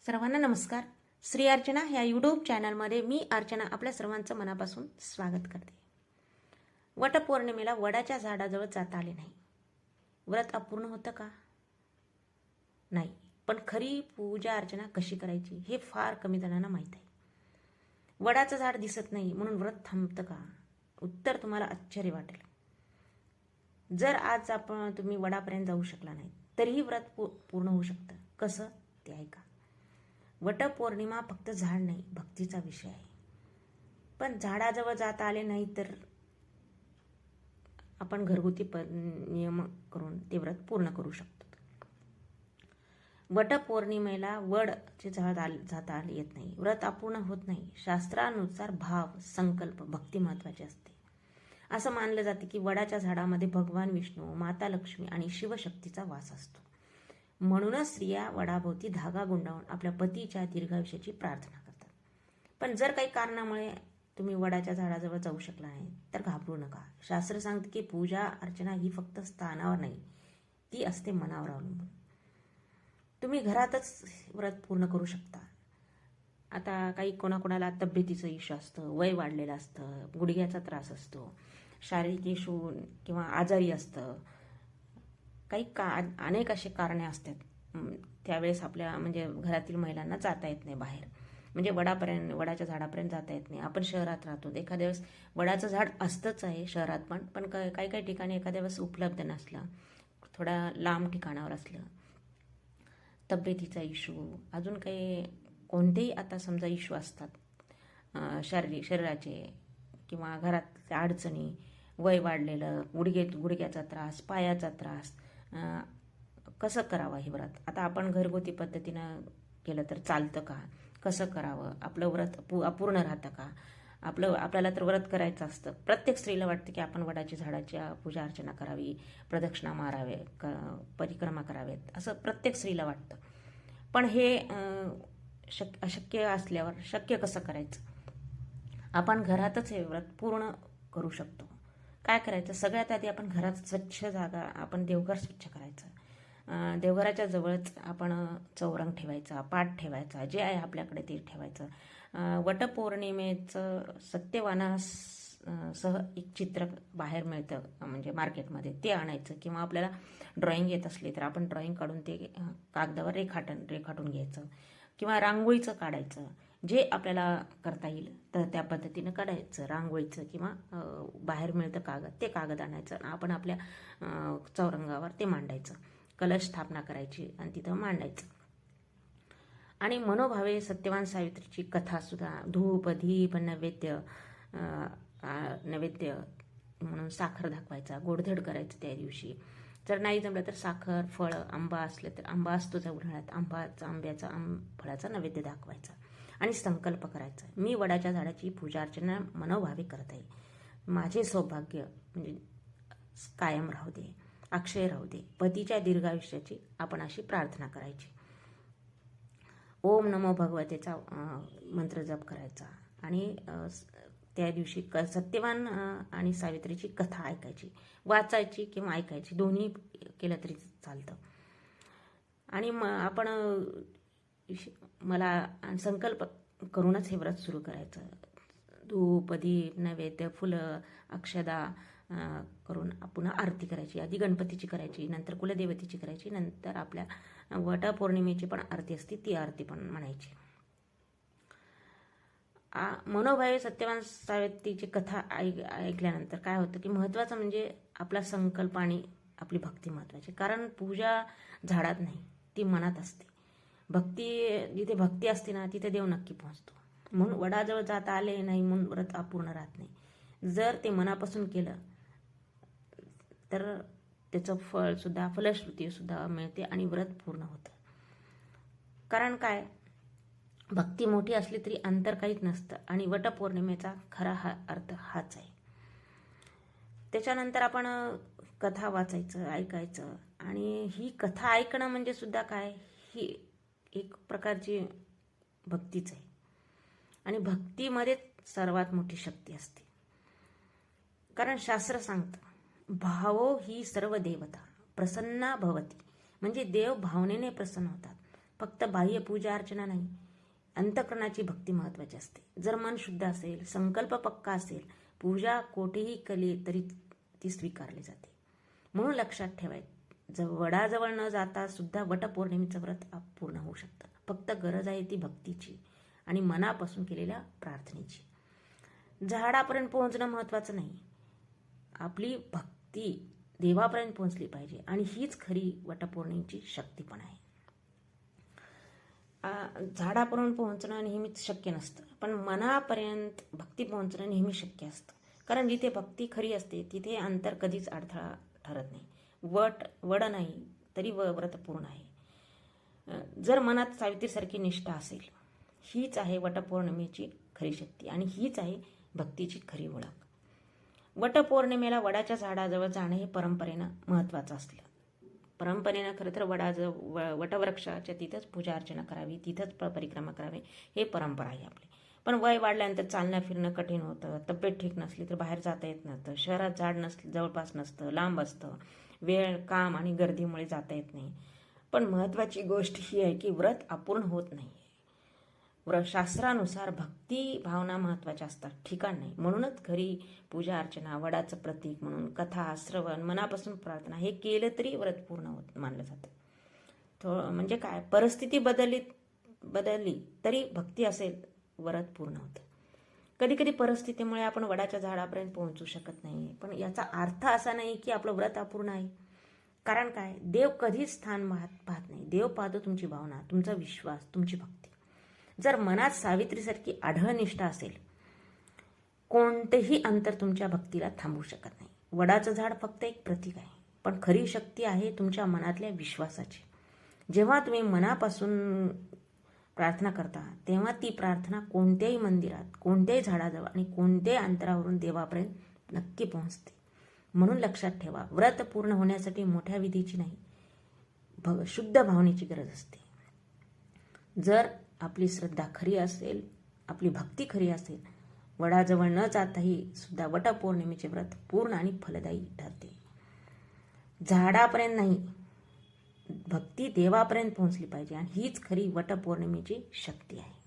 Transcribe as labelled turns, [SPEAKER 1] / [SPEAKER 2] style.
[SPEAKER 1] सर्वांना नमस्कार. श्री अर्चना ह्या यूट्यूब चॅनलमध्ये मी अर्चना आपल्या सर्वांचं मनापासून स्वागत करते. वटपौर्णिमेला वडाच्या झाडाजवळ जाता आले नाही. व्रत अपूर्ण होतं का? नाही. पण खरी पूजा अर्चना कशी करायची हे फार कमी जणांना माहीत आहे. वडाचं झाड दिसत नाही म्हणून व्रत थांबतं का? उत्तर तुम्हाला आश्चर्य वाटेल. जर आज तुम्ही वडापर्यंत जाऊ शकला नाही तरीही व्रत पूर्ण होऊ शकतं. कसं ते ऐका. वटपौर्णिमा फक्त झाड नाही, भक्तीचा विषय आहे. पण झाडाजवळ जाता आले नाही तर आपण घरगुती नियम करून ते व्रत पूर्ण करू शकतो. वटपौर्णिमेला वडचे झाड जाता येत नाही, व्रत अपूर्ण होत नाही. शास्त्रानुसार भाव, संकल्प, भक्ती महत्वाची असते. असं मानलं जाते की वडाच्या झाडामध्ये भगवान विष्णू, माता लक्ष्मी आणि शिवशक्तीचा वास असतो. म्हणूनच स्त्रिया वडाभोवती धागा गुंडाळून आपल्या पतीच्या दीर्घायुष्याची प्रार्थना करतात. पण जर काही कारणामुळे तुम्ही वडाच्या झाडाजवळ जाऊ शकला नाही तर घाबरू नका. शास्त्र सांगते की पूजा अर्चना ही फक्त स्थानावर नाही, ती असते मनावर अवलंबून. तुम्ही घरातच व्रत पूर्ण करू शकता. आता काही कोणाकोणाला तब्येतीचं इश्यू असतं, वय वाढलेलं असतं, गुडघ्याचा त्रास असतो, शारीरिक इश्यू किंवा आजारी असतं, काही अनेक असे कारणे असतात. त्यावेळेस आपल्या म्हणजे घरातील महिलांना जाता येत नाही बाहेर, म्हणजे वडाच्या झाडापर्यंत जाता येत नाही. आपण शहरात राहतो, एखाद्या वेळेस वडाचं झाड असतंच आहे शहरात, पण काही काही ठिकाणी एखाद्या वेळेस उपलब्ध नसलं, थोडा लांब ठिकाणावर असलं, तब्येतीचा इश्यू, अजून काही कोणतेही आता समजा इश्यू असतात शरीराचे किंवा घरातल्या अडचणी, वय वाढलेलं, गुडघ्याचा त्रास, पायाचा त्रास, कसं करावं हे व्रत. आता आपण घरगुती पद्धतीनं केलं तर चालतं का? कसं करावं? आपलं व्रत अपूर्ण राहतं का? आपल्याला तर व्रत करायचं असतं. प्रत्येक स्त्रीला वाटतं की आपण वडाच्या झाडाची पूजा अर्चना करावी, प्रदक्षिणा मारावे, परिक्रमा करावेत, असं प्रत्येक स्त्रीला वाटतं. पण हे अशक्य असल्यावर शक्य कसं करायचं? आपण घरातच हे व्रत पूर्ण करू शकतो. काय करायचं? सगळ्यात आधी आपण घरात स्वच्छ जागा, आपण देवघर स्वच्छ करायचं. देवघराच्या जवळच आपण चौरंग ठेवायचा, पाट ठेवायचा, जे आहे आपल्याकडे ते ठेवायचं. वटपौर्णिमेचं सत्यवानासह एक चित्र बाहेर मिळतं म्हणजे मार्केटमध्ये, ते आणायचं. किंवा आपल्याला ड्रॉइंग येत असली तर आपण ड्रॉइंग काढून ते कागदावर रेखाटून घ्यायचं. किंवा रांगोळीचं काढायचं, जे आपल्याला करता येईल तर त्या पद्धतीनं काढायचं रांगोळीचं. किंवा बाहेर मिळतं कागद, ते कागद आणायचं, आपण आपल्या चौरंगावर ते मांडायचं. कलश स्थापना करायची आणि तिथं मांडायचं. आणि मनोभावे सत्यवान सावित्रीची कथा सुद्धा, धूप दीप नैवेद्य म्हणून साखर दाखवायचा, गोडधड करायचं त्या दिवशी. जर नाही जमलं तर साखर, फळ, आंबा असले तर आंबा असतोच उन्हाळ्यात, आंब्याचा फळाचा नैवेद्य दाखवायचा आणि संकल्प करायचा. मी वडाच्या झाडाची पूजा अर्चना मनोभावे करत आहे. माझे सौभाग्य म्हणजे कायम राहू दे, अक्षय राहू दे. पतीच्या दीर्घायुष्याची आपण अशी प्रार्थना करायची. ओम नमो भगवतेचा मंत्र जप करायचा आणि त्या दिवशी सत्यवान आणि सावित्रीची कथा ऐकायची, वाचायची किंवा ऐकायची, दोन्ही केलं तरी चालतं. आणि आपण मला संकल्प करूनच हे व्रत सुरू करायचं. धूप दीप नैवेद्य फुलं अक्षदा करून पुन्हा आरती करायची. आधी गणपतीची करायची, नंतर कुलदेवतेची करायची, नंतर आपल्या वटपौर्णिमेची पण आरती असते, ती आरती पण म्हणायची. मनोभावे सत्यवान सावित्रीची कथा ऐकल्यानंतर काय होतं की महत्त्वाचं म्हणजे आपला संकल्प आणि आपली भक्ती महत्त्वाची. कारण पूजा झाडात नाही, ती मनात असते. जिथे भक्ती असते ना तिथे देव नक्की पोहोचतो. म्हणून वडाजवळ जाता आले नाही म्हणून व्रत अपूर्ण राहत नाही. जर ते मनापासून केलं तर त्याचं फलश्रुती सुद्धा मिळते आणि व्रत पूर्ण होतं. कारण काय, भक्ती मोठी असली तरी अंतर काहीच नसतं आणि वटपौर्णिमेचा खरा अर्थ हाच आहे. त्याच्यानंतर आपण कथा वाचायचं, ऐकायचं. आणि ही कथा ऐकणं म्हणजे सुद्धा काय, ही एक प्रकारची भक्तीच आहे. आणि भक्तीमध्येच सर्वात मोठी शक्ती असते. कारण शास्त्र सांगतं, भावो ही सर्व देवता प्रसन्ना भवती, म्हणजे देव भावनेने प्रसन्न होतात. फक्त बाह्य पूजा अर्चना नाही, अंतःकरणाची भक्ती महत्त्वाची असते. जर मन शुद्ध असेल, संकल्प पक्का असेल, पूजा कोठेही केली तरी ती स्वीकारली जाते. म्हणून लक्षात ठेवायचं, वडाजवळ न जाता सुद्धा वटपौर्णिमेचं व्रत पूर्ण होऊ शकतं. फक्त गरज आहे ती भक्तीची आणि मनापासून केलेल्या प्रार्थनेची. झाडापर्यंत पोहोचणं महत्त्वाचं नाही, आपली भक्ती देवापर्यंत पोहोचली पाहिजे आणि हीच खरी वटपौर्णिमेची शक्ती पण आहे. झाडापर्यंत पोहोचणं नेहमीच शक्य नसतं, पण मनापर्यंत भक्ती पोहोचणं नेहमी शक्य असतं. कारण जिथे भक्ती खरी असते तिथे अंतर कधीच अडथळा ठरत नाही. वड नाही तरी व्रत पूर्ण आहे. जर मनात सावित्रीसारखी निष्ठा असेल, हीच आहे वटपौर्णिमेची खरी शक्ती आणि हीच आहे भक्तीची खरी ओळख. वटपौर्णिमेला वडाच्या झाडाजवळ जाणं हे परंपरेनं महत्त्वाचं असलं. परंपरेनं खरं तर वटवृक्षाच्या तिथंच पूजा अर्चना करावी, तिथंच परिक्रमा करावी, हे परंपरा आहे आपली. पण वय वाढल्यानंतर चालणं फिरणं कठीण होतं, तब्येत ठीक नसली तर बाहेर जाता येत नसतं, शहरात झाड जवळपास नसतं, लांब असतं, वेळ, काम आणि गर्दीमुळे जाता येत नाही. पण महत्त्वाची गोष्ट ही आहे की व्रत अपूर्ण होत नाही. शास्त्रानुसार भक्ती भावना महत्त्वाच्या असतात, ठिकाण नाही. म्हणूनच घरी पूजा अर्चना, वडाचं प्रतीक म्हणून कथा, श्रवण, मनापासून प्रार्थना हे केलं तरी व्रत पूर्ण होत मानलं जातं. म्हणजे काय, परिस्थिती बदलली तरी भक्ती असेल व्रत पूर्ण होतं. कधी कधी परिस्थितीमुळे आपण वडाच्या झाडापर्यंत पोहोचू शकत नाही, पण याचा अर्थ असा नाही की आपलं व्रत अपूर्ण आहे. कारण काय, देव कधीच स्थान पाहत नाही, देव पाहतो तुमची भावना, तुमचा विश्वास, तुमची भक्ती. जर मनात सावित्रीसारखी आढळ निष्ठा असेल, कोणतेही अंतर तुमच्या भक्तीला थांबवू शकत नाही. वडाचं झाड फक्त एक प्रतीक आहे, पण खरी शक्ती आहे तुमच्या मनातल्या विश्वासाची. जेव्हा तुम्ही मनापासून प्रार्थना करता तेव्हा ती प्रार्थना कोणत्याही मंदिरात, कोणत्याही झाडाजवळ आणि कोणत्याही अंतरावरून देवापर्यंत नक्की पोहोचते. म्हणून लक्षात ठेवा, व्रत पूर्ण होण्यासाठी मोठ्या विधीची नाही, शुद्ध भावनेची गरज असते. जर आपली श्रद्धा खरी असेल, आपली भक्ती खरी असेल, वडाजवळ न जाताही सुद्धा वटपौर्णिमेचे व्रत पूर्ण आणि फलदायी ठरते. झाडापर्यंत नाही, भक्ती देवापर्यंत पोहोचली पाहिजे आणि हीच खरी वटपौर्णिमेची शक्ती आहे.